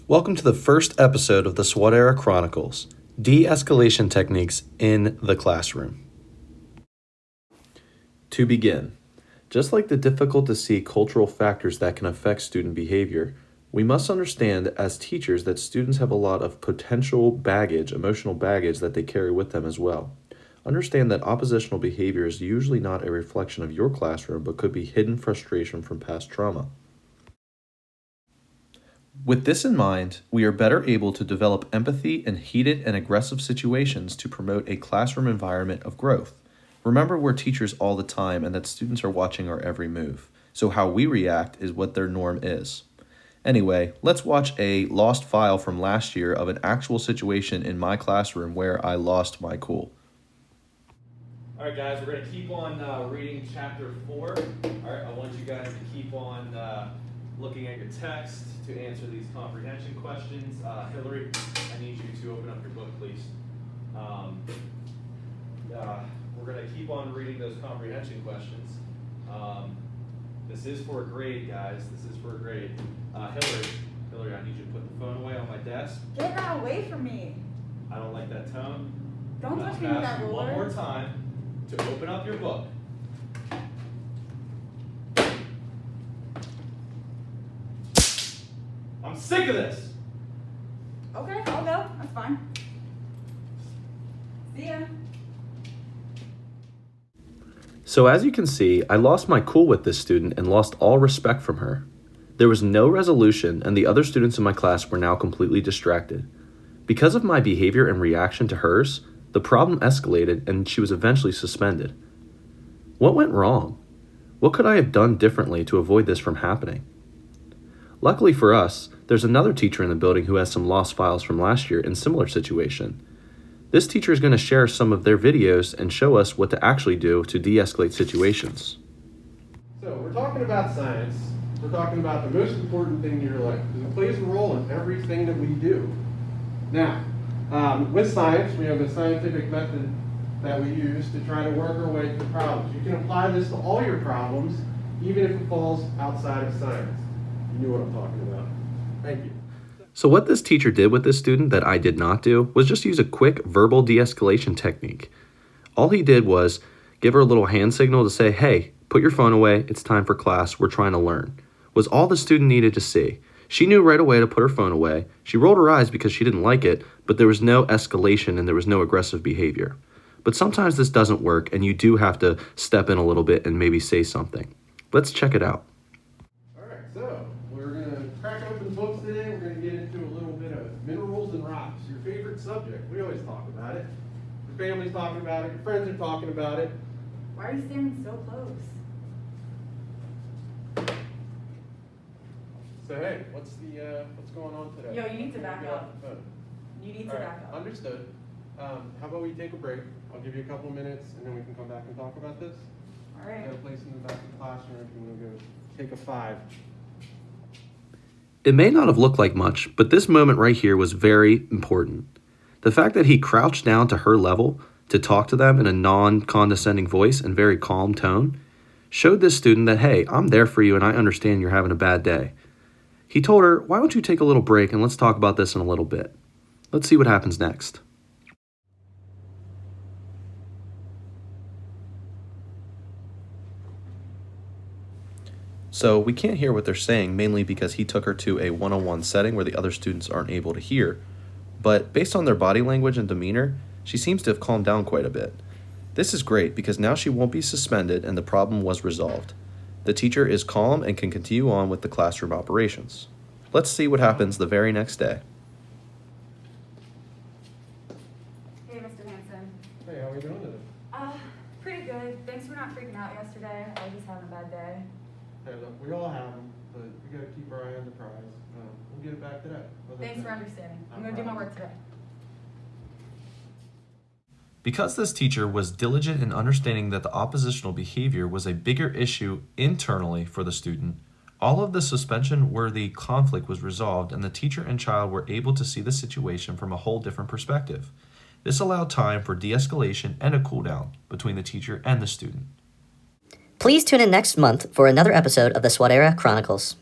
Welcome to the first episode of the SWAT Era Chronicles, De-Escalation Techniques in the Classroom. To begin, just like the difficult to see cultural factors that can affect student behavior, we must understand as teachers that students have a lot of potential baggage, emotional baggage that they carry with them as well. Understand that oppositional behavior is usually not a reflection of your classroom, but could be hidden frustration from past trauma. With this in mind, we are better able to develop empathy in heated and aggressive situations to promote a classroom environment of growth. Remember, we're teachers all the time and that students are watching our every move, so how we react is what their norm is. Anyway, let's watch a lost file from last year of an actual situation in my classroom where I lost my cool. All right, guys, we're going to keep on reading chapter 4. All right, I want you guys to keep on looking at your text to answer these comprehension questions. Hillary, I need you to open up your book, please. We're going to keep on reading those comprehension questions. This is for a grade, guys. This is for a grade. Hillary, I need you to put the phone away on my desk. Get that away from me. I don't like that tone. Don't touch me with that ruler. One more time to open up your book. I'm sick of this. Okay, I'll go. That's fine. See ya. So as you can see, I lost my cool with this student and lost all respect from her. There was no resolution and the other students in my class were now completely distracted. Because of my behavior and reaction to hers, the problem escalated and she was eventually suspended. What went wrong? What could I have done differently to avoid this from happening? Luckily for us, there's another teacher in the building who has some lost files from last year in similar situation. This teacher is going to share some of their videos and show us what to actually do to de-escalate situations. So we're talking about science. We're talking about the most important thing in your life because it plays a role in everything that we do. Now, with science, we have a scientific method that we use to try to work our way through problems. You can apply this to all your problems, even if it falls outside of science. You knew what I'm talking about. Thank you. So what this teacher did with this student that I did not do was just use a quick verbal de-escalation technique. All he did was give her a little hand signal to say, hey, put your phone away, it's time for class, we're trying to learn, was all the student needed to see. She knew right away to put her phone away. She rolled her eyes because she didn't like it, but there was no escalation and there was no aggressive behavior. But sometimes this doesn't work and you do have to step in a little bit and maybe say something. Let's check it out. So, we're going to crack open books today. We're going to get into a little bit of minerals and rocks, your favorite subject. We always talk about it. Your family's talking about it. Your friends are talking about it. Why are you standing so close? So, hey, what's going on today? Yo, you need to back Get up. off the phone. You need to All right, back up. understood. How about we take a break? I'll give you a couple minutes, and then we can come back and talk about this. All right. Got a place in the back of the classroom if you want to go take a 5. It may not have looked like much, but this moment right here was very important. The fact that he crouched down to her level to talk to them in a non-condescending voice and very calm tone showed this student that, hey, I'm there for you and I understand you're having a bad day. He told her, why don't you take a little break and let's talk about this in a little bit. Let's see what happens next. So we can't hear what they're saying, mainly because he took her to a one-on-one setting where the other students aren't able to hear. But based on their body language and demeanor, she seems to have calmed down quite a bit. This is great because now she won't be suspended and the problem was resolved. The teacher is calm and can continue on with the classroom operations. Let's see what happens the very next day. Hey, Mr. Hanson. Hey, how are we doing today? Pretty good. Thanks for not freaking out yesterday. I was just having a bad day. Hey, look, we all have them, but we got to keep our eye on the prize. We'll get it back today. Thanks for understanding. I'm going to do my work today. Because this teacher was diligent in understanding that the oppositional behavior was a bigger issue internally for the student, all of the suspension-worthy conflict was resolved and the teacher and child were able to see the situation from a whole different perspective. This allowed time for de-escalation and a cool down between the teacher and the student. Please tune in next month for another episode of the SWAT Era Chronicles.